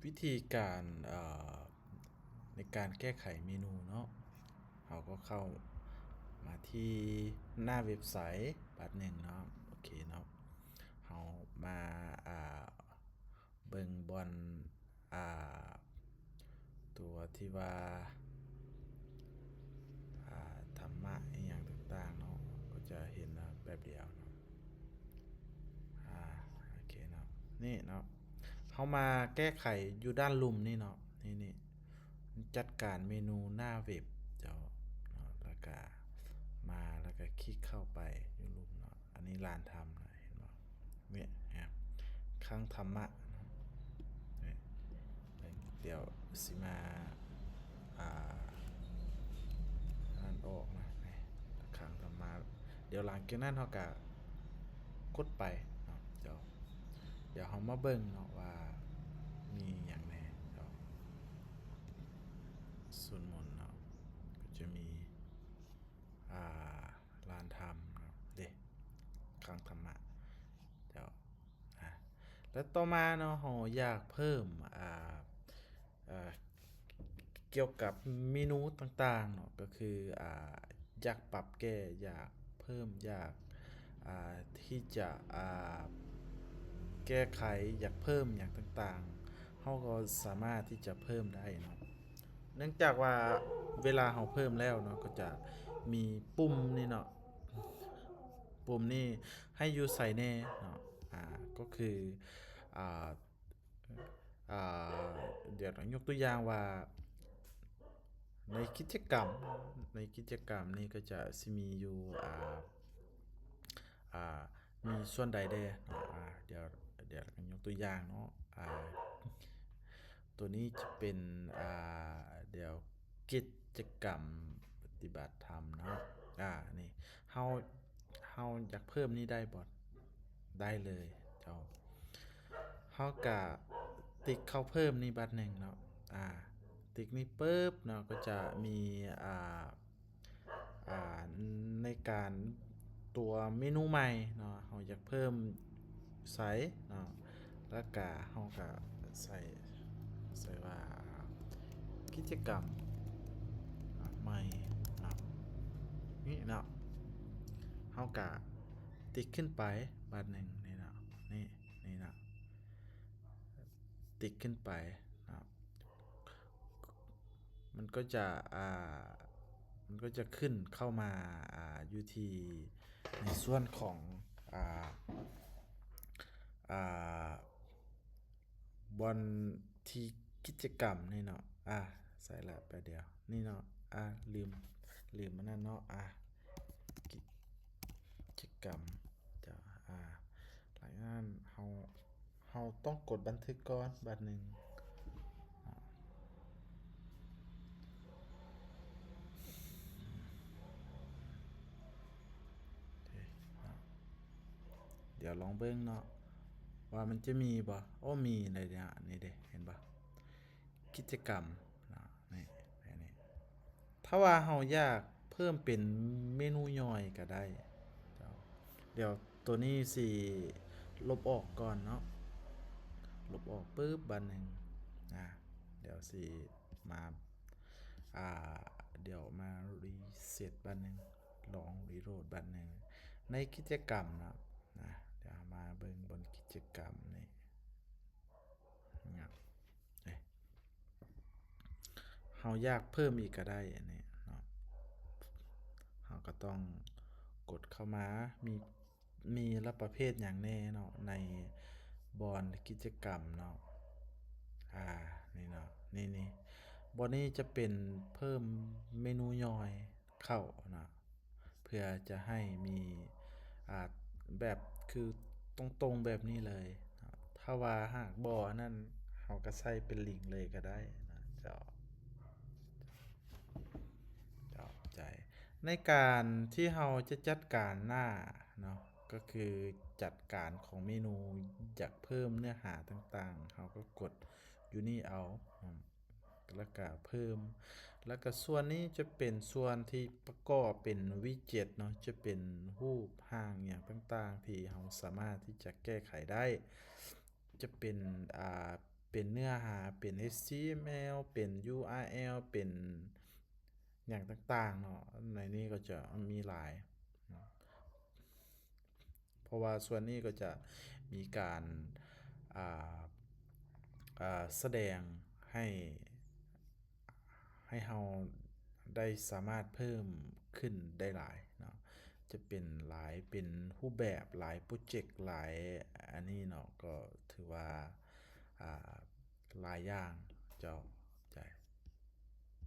วิธีการในการแก้ไขเมนูเนาะเราก็เข้ามาที่หน้าเว็บไซต์บัดหนึ่งเนาะโอเคเนาะเรามาเบิ่งบอนอ่าตัวที่ว่าธรรมะอหย่างต่างๆเนาะก็จะเห็นแบบเดียวเนาะโอเคเนาะนี่เนาะเขามาแก้ไขอยู่ด้านลุ่มนี่เนาะนี่จัดการเมนูหน้าเว็บเจ้าเนาะแล้วก็มาแล้วก็คลิกเข้าไปอยู่ลุ่มเนาะอันนี้ลานทำนะเห็นบ่เนี่ยครับข้างธรรมะเนาะเนี่ยเดี๋ยวสิมาอ่าอ่านออกนะนี่ข้างธรรมะเดี๋ยวหลังจากนั้นเขาก็กดไปเนาะเดี๋ยวเขามาเบิ่งเนาะว่ามีอย่างไรเดี๋ยวส่วนมนต์เนาะก็จะมีอ่าลานธรรมเนาะเด้ข้างธรรมะเดี๋ยวอ่ะแล้วต่อมาเนาะเราอยากเพิ่มอ่าเกี่ยวกับเมนูต่างๆเนาะก็คืออยากปรับแก้อยากเพิ่มอยากที่จะแก้ไขอยากเพิ่มอย่างต่างๆเราก็สามารถที่จะเพิ่มได้เนาะเนื่องจากว่าเวลาเราเพิ่มแล้วเนาะก็จะมีปุ่มนี่เนาะปุ่มนี่ให้อยู่ใส่แน่เนาะก็คืออ่าอ่เดี๋ยวยกตัวอย่างว่าในกิจกรรมนี้ก็จะสิมีอยู่อ่ามีส่วนใดเด้เนาะเดี๋ยวยกตัวอย่างเนาะตัวนี้จะเป็นเดี๋ยวกิจกรรมปฏิบัติธรรมเนาะนี่เฮาเฮาอยากเพิ่มนี่ได้บ่ได้เลยเจ้าเฮากะติ๊กเข้าเพิ่มนี่บัดหนึ่งเนาะติ๊กนี่ปึ๊บเนาะก็จะมีอ่าอ่าในการตัวเมนูใหม่เนาะเราอยากเพิ่มไซส์เนาะแล้วก็เราก็ใส่ว่ากิจกรรมใหม่เนาะนี่เนาะเราก็ติ๊กขึ้นไปบัดหนึ่งนี่เนาะนี่เนาะติ๊กขึ้นไปเนาะมันก็จะมันก็จะขึ้นเข้ามาอยู่ที่ในส่วนของอ่าอ่าบอนที่กิจกรรมนี่เนาะใส่ละไปเดียวนี่เนาะลืมมันนั่นเนาะกิจกรรมจะหลายงานเฮาต้องกดบันทึกก่อนบัดหนึ่งเดี๋ยวลองเบิ่งเนาะว่ามันจะมีบ่มีในเนี่ยนี่เด้เห็นบ่กิจกรรมเนาะนี่นี่ถ้าว่าเฮาอยากเพิ่มเป็นเมนูย่อยก็ได้เดี๋ยวตัวนี้สิลบออกก่อนเนาะลบออกปึ๊บบัดหนึ่งเดี๋ยวสิมาอ่าเดี๋ยวมารีเซ็ตบัดหนึ่งลองรีโหลดบัดหนึ่งในกิจกรรมเนาะเดี๋ยวมาเบิ่งบนกิจกรรมนี่เฮาอยากเพิ่มอีกก็ได้อันนี้เนาะเราก็ต้องกดเข้ามามีรับประเภทอย่างแน่เนาะในบอนกิจกรรมเนาะนี่เนาะนี่บอนนี้จะเป็นเพิ่มเมนูย่อยเข้าเนาะเพื่อจะให้มีแบบคือตรงๆแบบนี้เลยถ้าว่าหากบ่นั่นเราก็ใส่เป็นลิงก์เลยก็ได้นะเจ้า ใจในการที่เราจะจัดการหน้าเนาะก็คือจัดการของเมนูอยากเพิ่มเนื้อหาต่างๆเราก็กดอยู่นี่เอาแล้วก็เพิ่มแล้วก็ส่วนนี้จะเป็นส่วนที่ประกอบเป็นวิดเจ็ตเนาะจะเป็นรูปร่างอย่างต่างๆที่เราสามารถที่จะแก้ไขได้จะเป็น เป็นเนื้อหาเป็น HTML เป็น URL เป็นอย่างต่างๆเนาะในนี้ก็จะมีหลายเนาะเพราะว่าส่วนนี้ก็จะมีการอ่าแสดงให้เราได้สามารถเพิ่มขึ้นได้หลายเนาะจะเป็นหลายเป็นรูปแบบหลายโปรเจกต์หลายอันนี้เนาะก็ถือว่าอ่าหลายอย่างเจ้า